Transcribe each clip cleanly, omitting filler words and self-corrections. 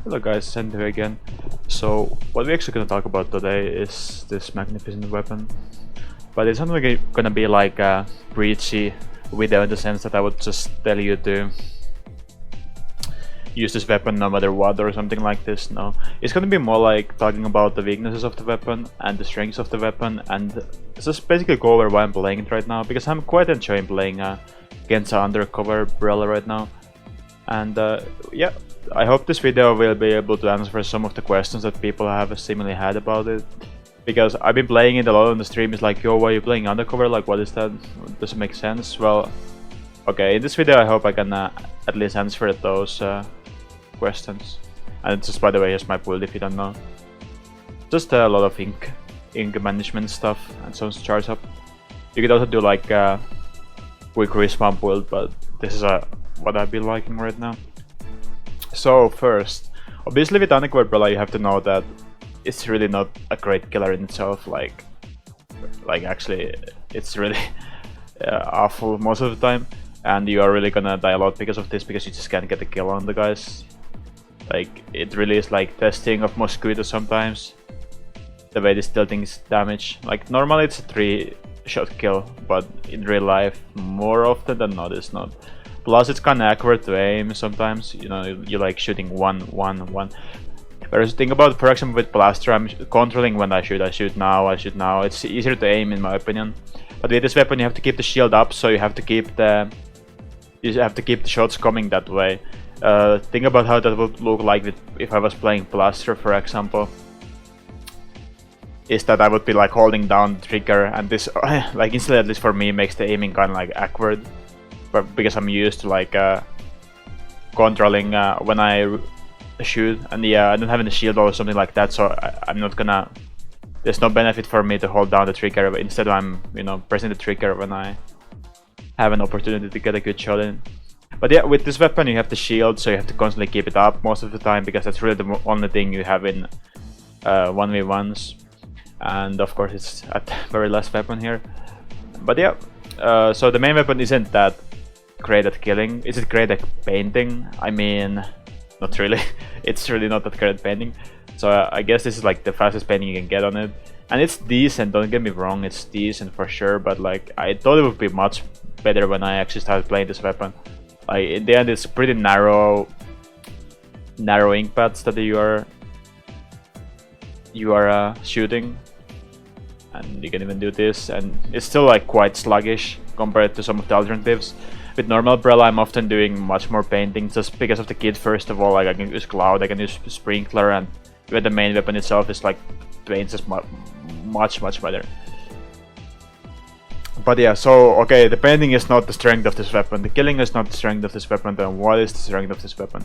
Hello guys, Sendou again. So what we're actually gonna talk about today is this magnificent weapon. But it's not gonna be like a preachy video in the sense that I would just tell you to use this weapon no matter what or something like this. No, it's gonna be more like talking about the weaknesses of the weapon and the strengths of the weapon, and just basically go over why I'm playing it right now, because I'm quite enjoying playing Kensa Undercover Brella right now. And yeah, I hope this video will be able to answer some of the questions that people have seemingly had about it. Because I've been playing it a lot on the stream. It's like, yo, why are you playing Undercover? Like, what is that? Does it make sense? Well, okay, in this video I hope I can at least answer those questions. And just, by the way, here's my build if you don't know. Just a lot of ink management stuff and some charge up. You could also do like quick respawn build, but this is what I've been liking right now. So first, obviously with Undercover Brella you have to know that it's really not a great killer in itself. Like actually it's really awful most of the time, and you are really gonna die a lot because of this, because you just can't get a kill on the guys. Like, it really is like testing of mosquito sometimes, the way this deals things damage. Like normally it's a 3-shot kill, but in real life more often than not it's not. Plus it's kinda accurate to aim sometimes, you know, you like shooting 1, 1, 1. Whereas think about, for example, with Blaster, I'm controlling when I shoot now, it's easier to aim in my opinion. But with this weapon you have to keep the shield up, so you have to keep the shots coming that way. Think about how that would look like if I was playing Blaster, for example. Is that I would be like holding down the trigger, and this like instantly, at least for me, makes the aiming kinda like awkward. Because I'm used to like controlling when I shoot, and yeah, I don't have any shield or something like that, so I'm not gonna. There's no benefit for me to hold down the trigger. But instead, I'm pressing the trigger when I have an opportunity to get a good shot in. But yeah, with this weapon you have the shield, so you have to constantly keep it up most of the time, because that's really the only thing you have in 1v1s, and of course it's at very last weapon here. But yeah, so the main weapon isn't that great at killing. Is it great at painting? I mean, not really. It's really not that great at painting. So I guess this is like the fastest painting you can get on it. And it's decent, don't get me wrong, it's decent for sure, but like I thought it would be much better when I actually started playing this weapon. Like in the end it's pretty narrow ink pads that you are shooting. And you can even do this, and it's still like quite sluggish compared to some of the alternatives. With normal Brella I'm often doing much more painting, just because of the kit. First of all, like I can use Cloud, I can use Sprinkler, and even the main weapon itself is like paints is much better. But yeah, so okay, the painting is not the strength of this weapon, the killing is not the strength of this weapon. Then what is the strength of this weapon?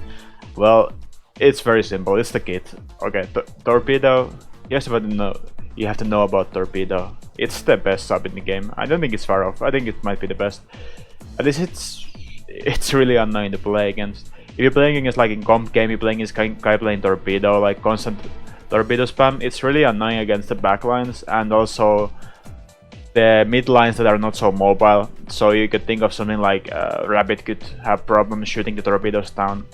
Well, it's very simple, it's the kit. Okay, Torpedo, yes, but no, you have to know about Torpedo. It's the best sub in the game. I don't think it's far off, I think it might be the best. At least it's really annoying to play against. If you're playing against, like in comp game, you're playing against guy playing Torpedo, like constant Torpedo spam, it's really annoying against the backlines and also the mid lines that are not so mobile. So you could think of something like Rabbit could have problems shooting the Torpedoes down.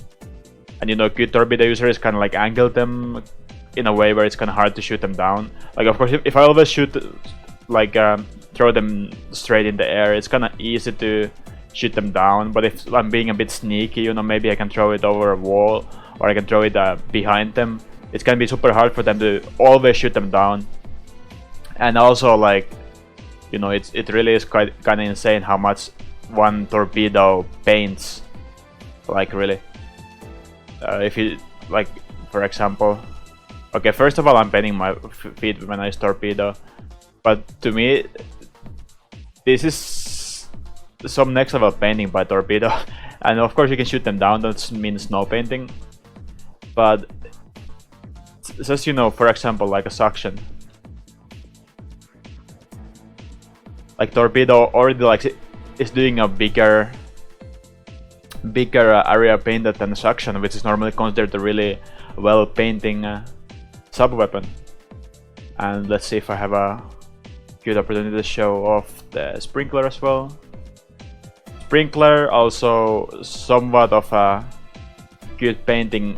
And good Torpedo users kind of like angle them in a way where it's kind of hard to shoot them down. Like of course, if I always shoot, like throw them straight in the air, it's kind of easy to shoot them down. But if I'm being a bit sneaky, maybe I can throw it over a wall, or I can throw it behind them. It's gonna be super hard for them to always shoot them down. And also, like, it really is kind of insane how much one Torpedo paints. Like really, if you like, for example, okay, first of all, I'm painting my feet when I use Torpedo, but to me, this is some next level painting by Torpedo. And of course you can shoot them down, that means no painting. But just for example, like a suction, like Torpedo already like is doing a bigger area painted than suction, which is normally considered a really well painting sub weapon. And let's see if I have a good opportunity to show off the Sprinkler as well. Sprinkler also somewhat of a good painting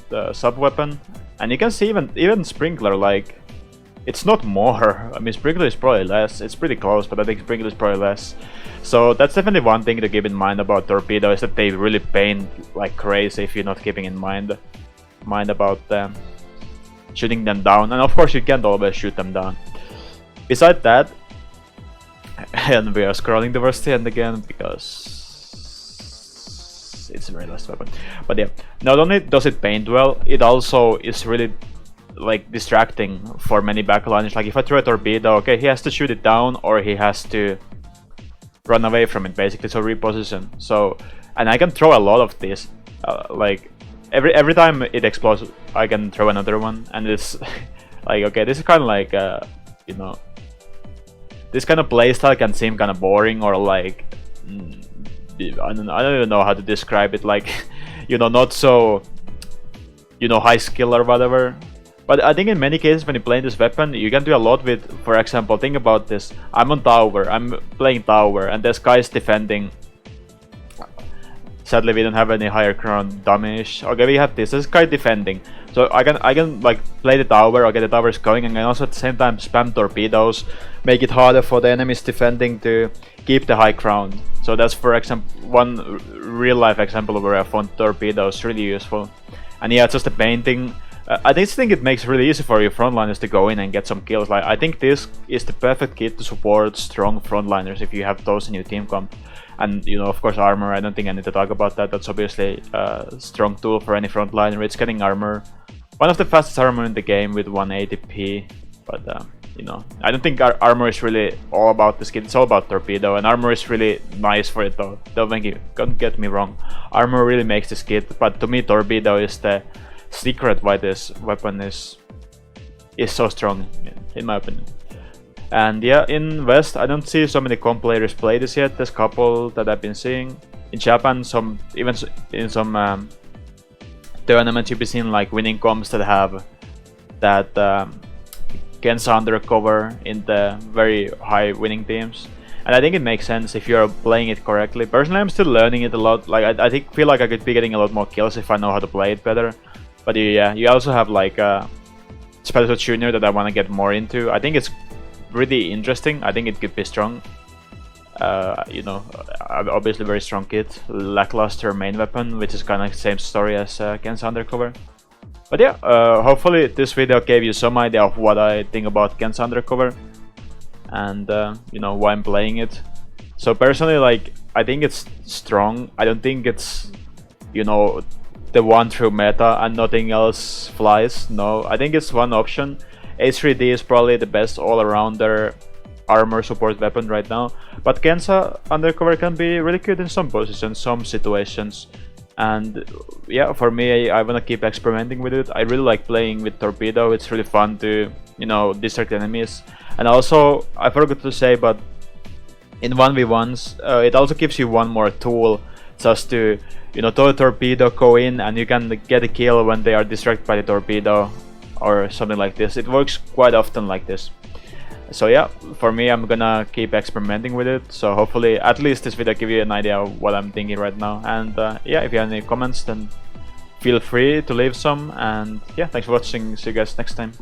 the sub weapon, and you can see even Sprinkler, like, it's not more. I mean, Sprinkler is probably less. It's pretty close, but I think Sprinkler is probably less. So that's definitely one thing to keep in mind about Torpedo, is that they really pain like crazy if you're not keeping in mind about them shooting them down. And of course, you can't always shoot them down. Besides that, and we are scrolling towards the end again because it's a very last weapon. But yeah, not only does it paint well, it also is really like distracting for many backliners. Like if I throw a torpedo, okay, he has to shoot it down or he has to run away from it, basically, so reposition. So, and I can throw a lot of this. Like every time it explodes, I can throw another one, and it's like, okay, this is kind of like you know, this kind of playstyle can seem kind of boring, or like I don't even know how to describe it, like you know, not so, you know, high skill or whatever. But I think in many cases when you play this weapon, you can do a lot with, for example, think about this. I'm on tower, I'm playing tower, and this guy is defending. Sadly, we don't have any higher ground damage. Okay, we have this guy defending. So I can like play the tower, okay, the tower is going, and also at the same time spam torpedoes, make it harder for the enemies defending to keep the high ground. So that's, for example, one real life example where I found torpedoes really useful. And yeah, just the painting. I just think it makes it really easy for your frontliners to go in and get some kills. Like, I think this is the perfect kit to support strong frontliners if you have those in your team comp. And you know, of course, armor, I don't think I need to talk about that. That's obviously a strong tool for any frontliner. It's getting armor. One of the fastest armor in the game with 180p. But you know, I don't think armor is really all about this kit. It's all about torpedo, and armor is really nice for it though. Don't get me wrong. Armor really makes this kit, but to me, torpedo is the secret why this weapon is so strong, in my opinion. And yeah, in West, I don't see so many comp players play this yet. There's a couple that I've been seeing. In Japan, even in some tournaments, you've been seeing like winning comps that have that Kensa Undercover in the very high winning teams. And I think it makes sense if you're playing it correctly. Personally, I'm still learning it a lot. Like I feel like I could be getting a lot more kills if I know how to play it better. But yeah, you also have like Splatoon Junior that I want to get more into. I think it's really interesting. I think it could be strong. You know, obviously very strong kit. Lackluster main weapon, which is kind of the same story as Kensa Undercover. But yeah, hopefully this video gave you some idea of what I think about Kensa Undercover. And you know, why I'm playing it. So personally, like, I think it's strong. I don't think it's, you know, the one true meta and nothing else flies. No, I think it's one option. H3D is probably the best all-arounder armor support weapon right now, but Kensa Undercover can be really good in some positions, some situations. And yeah, for me, I wanna keep experimenting with it. I really like playing with torpedo. It's really fun to, you know, distract enemies. And also, I forgot to say, but in 1v1s, it also gives you one more tool just to, you know, throw a torpedo, go in, and you can get a kill when they are distracted by the torpedo or something like this. It works quite often like this. So yeah, for me, I'm gonna keep experimenting with it. So hopefully, at least this video give you an idea of what I'm thinking right now. And yeah, if you have any comments, then feel free to leave some. And yeah, thanks for watching. See you guys next time.